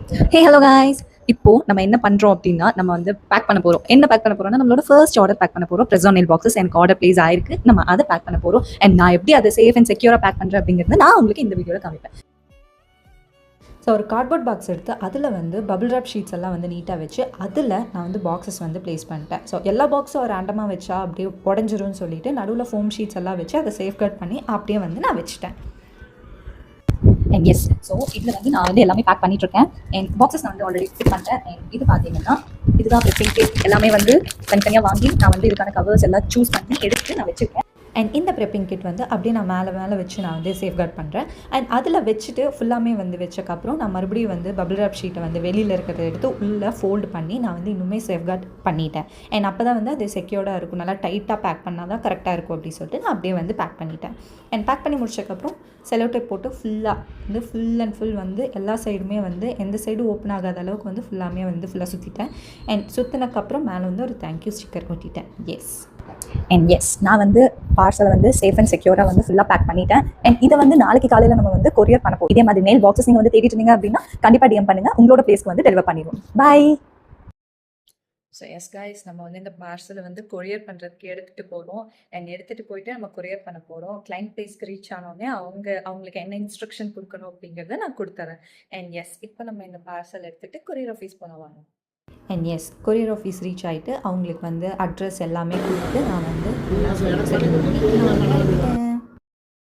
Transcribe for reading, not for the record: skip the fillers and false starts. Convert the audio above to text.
Hey hello guys. இப்போ நம்ம என்ன பண்றோம் அப்படின்னா நம்ம வந்து பேக் பண்ண போறோம். என்ன பேக் பண்ண போறோம்னா நம்மளோட ஃபர்ஸ்ட் ஆர்டர் பேக் பண்ண போறோம். Prison nail boxes எனக்கு ஆர்டர் பிளேஸ் ஆயிருக்கு. நம்ம அதை பேக் பண்ண போறோம். அண்ட் நான் எப்படி அதை சேஃப் அண்ட் செக்யூரா பேக் பண்றேன் அப்படிங்கிறது நான் உங்களுக்கு இந்த வீடியோல காமிப்பேன். ஸோ ஒரு கார்ட்போர்ட் பாக்ஸ் எடுத்து அதில் வந்து பபிள் ராப் ஷீட்ஸ் எல்லாம் வந்து நீட்டாக வச்சு அதில் நான் வந்து பாக்ஸஸ் வந்து ப்ளேஸ் பண்ணிட்டேன். ஸோ எல்லா பாக்ஸும் ரேண்டமாக வச்சா அப்படியே உடஞ்சிரும்னு சொல்லிட்டு நடுவில் ஃபோம் ஷீட்ஸ் எல்லாம் வச்சு அதை சேஃப்கார்ட் பண்ணி அப்படியே வந்து நான் வச்சுட்டேன். அண்ட் எஸ், ஸோ இதில் வந்து நான் வந்து எல்லாமே பேக் பண்ணிட்டு இருக்கேன். என் பாக்ஸஸ் நான் வந்து ஆல்ரெடி ஃபிட் பண்ணிட்டேன். அண்ட் இது பார்த்தீங்கன்னா இதுதான் ப்ரெப்பிங் கிட். எல்லாமே வந்து தனித்தனியாக வாங்கி நான் வந்து இதுக்கான கவர்ஸ் எல்லாம் சூஸ் பண்ணி எடுத்து நான் வச்சுருக்கேன். அண்ட் இந்த ப்ரெப்பிங் கிட் வந்து அப்படியே நான் மேலே வச்சு நான் வந்து சேஃப்கார்ட் பண்ணுறேன். அண்ட் அதில் வச்சுட்டு ஃபுல்லாமே வந்து வச்சக்கப்புறம் நான் மறுபடியும் வந்து பபிள் ராப் ஷீட்டை வந்து வெளியில் இருக்கிறத எடுத்து உள்ளே ஃபோல்டு பண்ணி நான் வந்து இன்னுமே சேஃப்கார்ட் பண்ணிட்டேன். அண்ட் அப்போ தான் வந்து அது செக்யூர்டாக இருக்கும். நல்லா டைட்டாக பேக் பண்ணால் தான் கரெக்டாக இருக்கும் அப்படின்னு சொல்லிட்டு நான் அப்படியே வந்து பேக் பண்ணிட்டேன். அண்ட் பேக் பண்ணி முடிச்சக்கப்புறம் செலோ டேப் போட்டு ஃபுல்லாக வந்து ஃபுல் அண்ட் ஃபுல் வந்து எல்லா சைடுமே வந்து எந்த சைடும் ஓப்பன் ஆகாத அளவுக்கு வந்து ஃபுல்லாக சுற்றிட்டேன். அண்ட் சுற்றினக்கப்புறம் மேலே வந்து ஒரு தேங்க்யூ ஸ்டிக்கர் ஒட்டிட்டேன். எஸ் அண்ட் எஸ், நான் வந்து பார்சலை வந்து சேஃப் அண்ட் செக்யூராக வந்து ஃபுல்லாக பேக் பண்ணிட்டேன். அண்ட் இதை வந்து நாளைக்கு காலையில் நம்ம வந்து கொரியர் பண்ண போகிறோம். இதே மாதிரி மெயில் பாக்ஸஸ் நீங்கள் வந்து தேடிட்டு இருந்தீங்க அப்படின்னா கண்டிப்பாக டிஎம் பண்ணுங்கள். உங்களோட பிளேஸ்க்கு வந்து டெலிவர் பண்ணிடுவோம். பை. ஸோ எஸ் கைஸ், நம்ம வந்து இந்த பார்சலை வந்து கொரியர் பண்ணுறதுக்கு எடுத்துகிட்டு போகிறோம். அண்ட் எடுத்துகிட்டு போயிட்டு நம்ம கொரியர் பண்ண போகிறோம். கிளைண்ட் பிளேஸ்க்கு ரீச் ஆனோடனே அவங்களுக்கு என்ன இன்ஸ்ட்ரக்ஷன் கொடுக்கணும் அப்படிங்கிறத நான் கொடுத்துறேன். அண்ட் எஸ், இப்போ நம்ம இந்த பார்சல் எடுத்துகிட்டு கொரியர் ஆஃபீஸ் போனவாங்க. And yes, courier office reach ஆகிட்டு அவங்களுக்கு வந்து அட்ரஸ் எல்லாமே கொடுத்து நான் வந்து